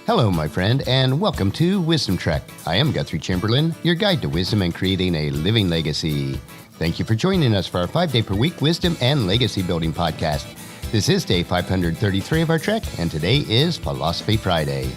Hello, my friend, and welcome to Wisdom Trek. I am Guthrie Chamberlain, your guide to wisdom and creating a living legacy. Thank you for joining us for our 5-day-per-week wisdom and legacy building podcast. This is day 533 of our trek, and today is Philosophy Friday.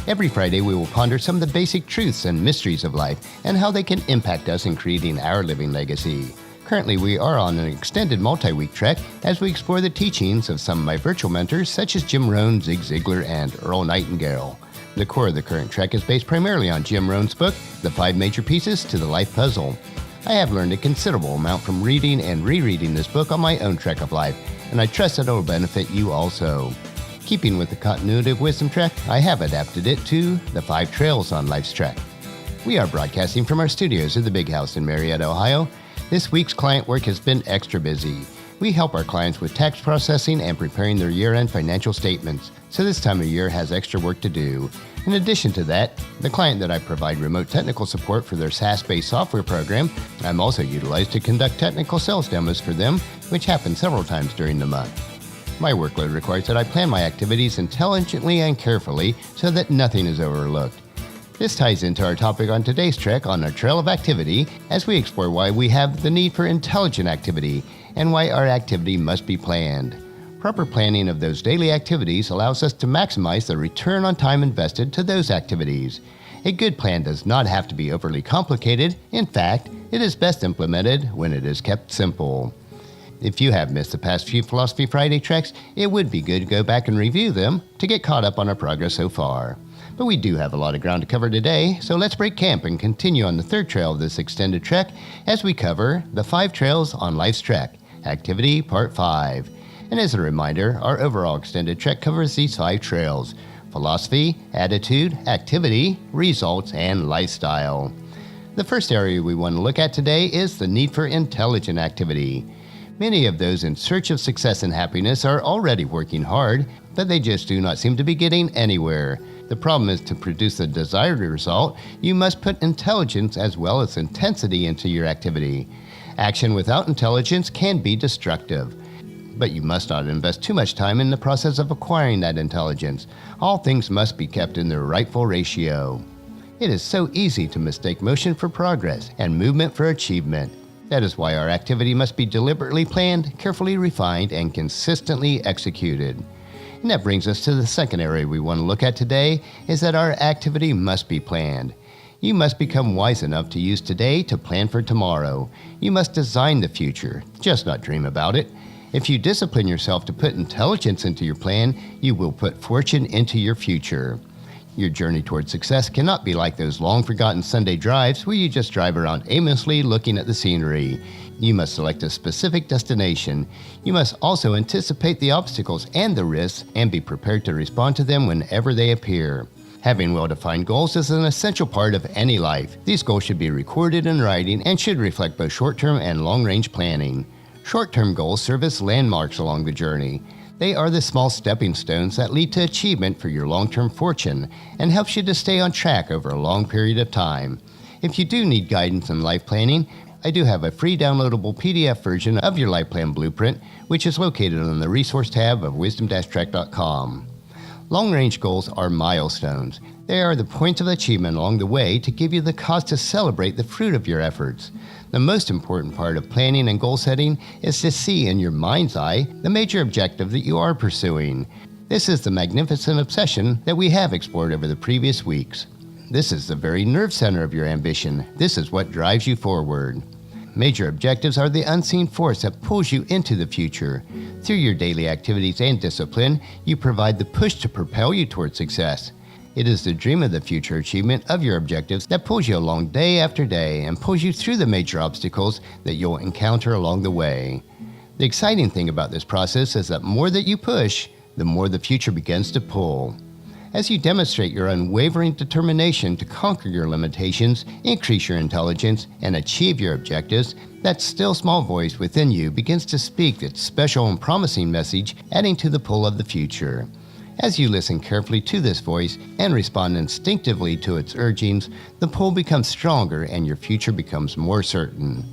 Every Friday, we will ponder some of the basic truths and mysteries of life and how they can impact us in creating our living legacy. Currently, we are on an extended multi-week trek as we explore the teachings of some of my virtual mentors such as Jim Rohn, Ziglar, and Earl Nightingale. The core of the current trek is based primarily on Jim Rohn's book, The 5 Major Pieces to the Life Puzzle. I have learned a considerable amount from reading and rereading this book on my own trek of life, and I trust that it will benefit you also. Keeping with the continuity of Wisdom Trek, I have adapted it to the 5 Trails on Life's Trek. We are broadcasting from our studios at the Big House in Marietta, Ohio. This week's client work has been extra busy. We help our clients with tax processing and preparing their year-end financial statements, so this time of year has extra work to do. In addition to that, the client that I provide remote technical support for their SaaS-based software program, I'm also utilized to conduct technical sales demos for them, which happen several times during the month. My workload requires that I plan my activities intelligently and carefully so that nothing is overlooked. This ties into our topic on today's trek on our trail of activity as we explore why we have the need for intelligent activity and why our activity must be planned. Proper planning of those daily activities allows us to maximize the return on time invested to those activities. A good plan does not have to be overly complicated. In fact, it is best implemented when it is kept simple. If you have missed the past few Philosophy Friday treks, it would be good to go back and review them to get caught up on our progress so far. But we do have a lot of ground to cover today, so let's break camp and continue on the third trail of this extended trek as we cover the 5 Trails on Life's Trek, Activity Part 5. And as a reminder, our overall extended trek covers these 5 trails: philosophy, attitude, activity, results, and lifestyle. The first area we want to look at today is the need for intelligent activity. Many of those in search of success and happiness are already working hard, but they just do not seem to be getting anywhere. The problem is to produce the desired result, you must put intelligence as well as intensity into your activity. Action without intelligence can be destructive, but you must not invest too much time in the process of acquiring that intelligence. All things must be kept in their rightful ratio. It is so easy to mistake motion for progress and movement for achievement. That is why our activity must be deliberately planned, carefully refined, and consistently executed. And that brings us to the second area we want to look at today, is that our activity must be planned. You must become wise enough to use today to plan for tomorrow. You must design the future, just not dream about it. If you discipline yourself to put intelligence into your plan, you will put fortune into your future. Your journey toward success cannot be like those long-forgotten Sunday drives where you just drive around aimlessly looking at the scenery. You must select a specific destination. You must also anticipate the obstacles and the risks and be prepared to respond to them whenever they appear. Having well-defined goals is an essential part of any life. These goals should be recorded in writing and should reflect both short-term and long-range planning. Short-term goals serve as landmarks along the journey. They are the small stepping stones that lead to achievement for your long-term fortune and helps you to stay on track over a long period of time. If you do need guidance in life planning, I do have a free downloadable PDF version of your life plan blueprint, which is located on the resource tab of wisdom-trek.com. Long-range goals are milestones. They are the points of achievement along the way to give you the cause to celebrate the fruit of your efforts. The most important part of planning and goal setting is to see in your mind's eye the major objective that you are pursuing. This is the magnificent obsession that we have explored over the previous weeks. This is the very nerve center of your ambition. This is what drives you forward. Major objectives are the unseen force that pulls you into the future. Through your daily activities and discipline, you provide the push to propel you toward success. It is the dream of the future achievement of your objectives that pulls you along day after day and pulls you through the major obstacles that you'll encounter along the way. The exciting thing about this process is that the more that you push, the more the future begins to pull. As you demonstrate your unwavering determination to conquer your limitations, increase your intelligence, and achieve your objectives, that still small voice within you begins to speak its special and promising message, adding to the pull of the future. As you listen carefully to this voice and respond instinctively to its urgings, the pull becomes stronger and your future becomes more certain.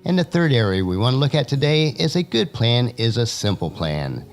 And the third area we want to look at today is a good plan is a simple plan.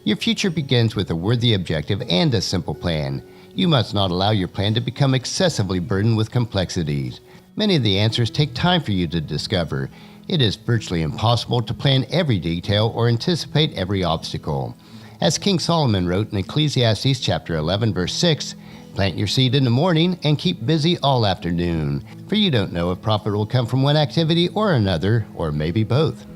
Your future begins with a worthy objective and a simple plan. You must not allow your plan to become excessively burdened with complexities. Many of the answers take time for you to discover. It is virtually impossible to plan every detail or anticipate every obstacle. As King Solomon wrote in Ecclesiastes chapter 11, verse 6, "Plant your seed in the morning and keep busy all afternoon, for you don't know if profit will come from one activity or another, or maybe both."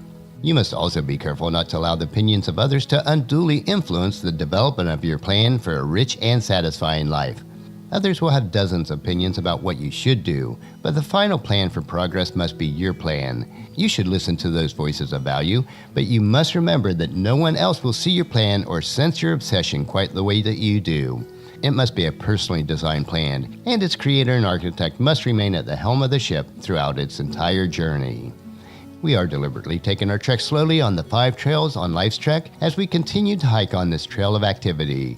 You must also be careful not to allow the opinions of others to unduly influence the development of your plan for a rich and satisfying life. Others will have dozens of opinions about what you should do, but the final plan for progress must be your plan. You should listen to those voices of value, but you must remember that no one else will see your plan or sense your obsession quite the way that you do. It must be a personally designed plan, and its creator and architect must remain at the helm of the ship throughout its entire journey. We are deliberately taking our trek slowly on the 5 trails on Life's Trek as we continue to hike on this trail of activity.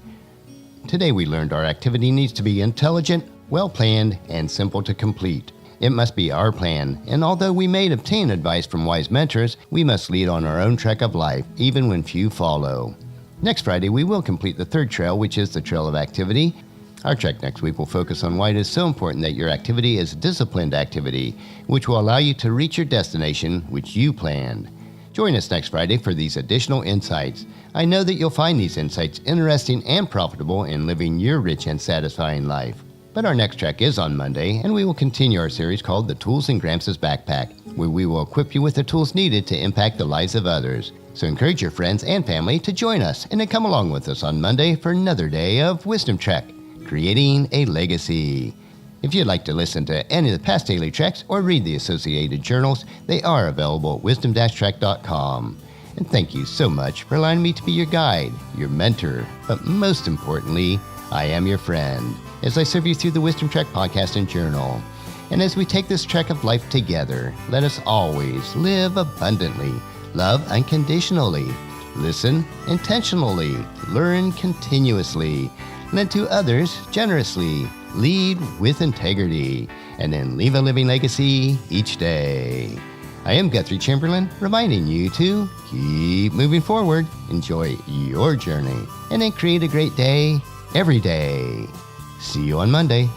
Today we learned our activity needs to be intelligent, well-planned, and simple to complete. It must be our plan, and although we may obtain advice from wise mentors, we must lead on our own trek of life, even when few follow. Next Friday we will complete the 3rd trail, which is the Trail of Activity. Our trek next week will focus on why it is so important that your activity is disciplined activity, which will allow you to reach your destination, which you planned. Join us next Friday for these additional insights. I know that you'll find these insights interesting and profitable in living your rich and satisfying life. But our next trek is on Monday, and we will continue our series called The Tools in Gramps' Backpack, where we will equip you with the tools needed to impact the lives of others. So encourage your friends and family to join us and then come along with us on Monday for another day of Wisdom Trek, Creating a Legacy. If you'd like to listen to any of the past daily treks or read the associated journals, they are available at wisdom-trek.com. And thank you so much for allowing me to be your guide, your mentor, but most importantly, I am your friend, as I serve you through the Wisdom Trek podcast and journal. And as we take this trek of life together, let us always live abundantly, love unconditionally, listen intentionally, learn continuously, lend to others generously, lead with integrity, and then leave a living legacy each day. I am Guthrie Chamberlain, reminding you to keep moving forward, enjoy your journey, and then create a great day every day. See you on Monday.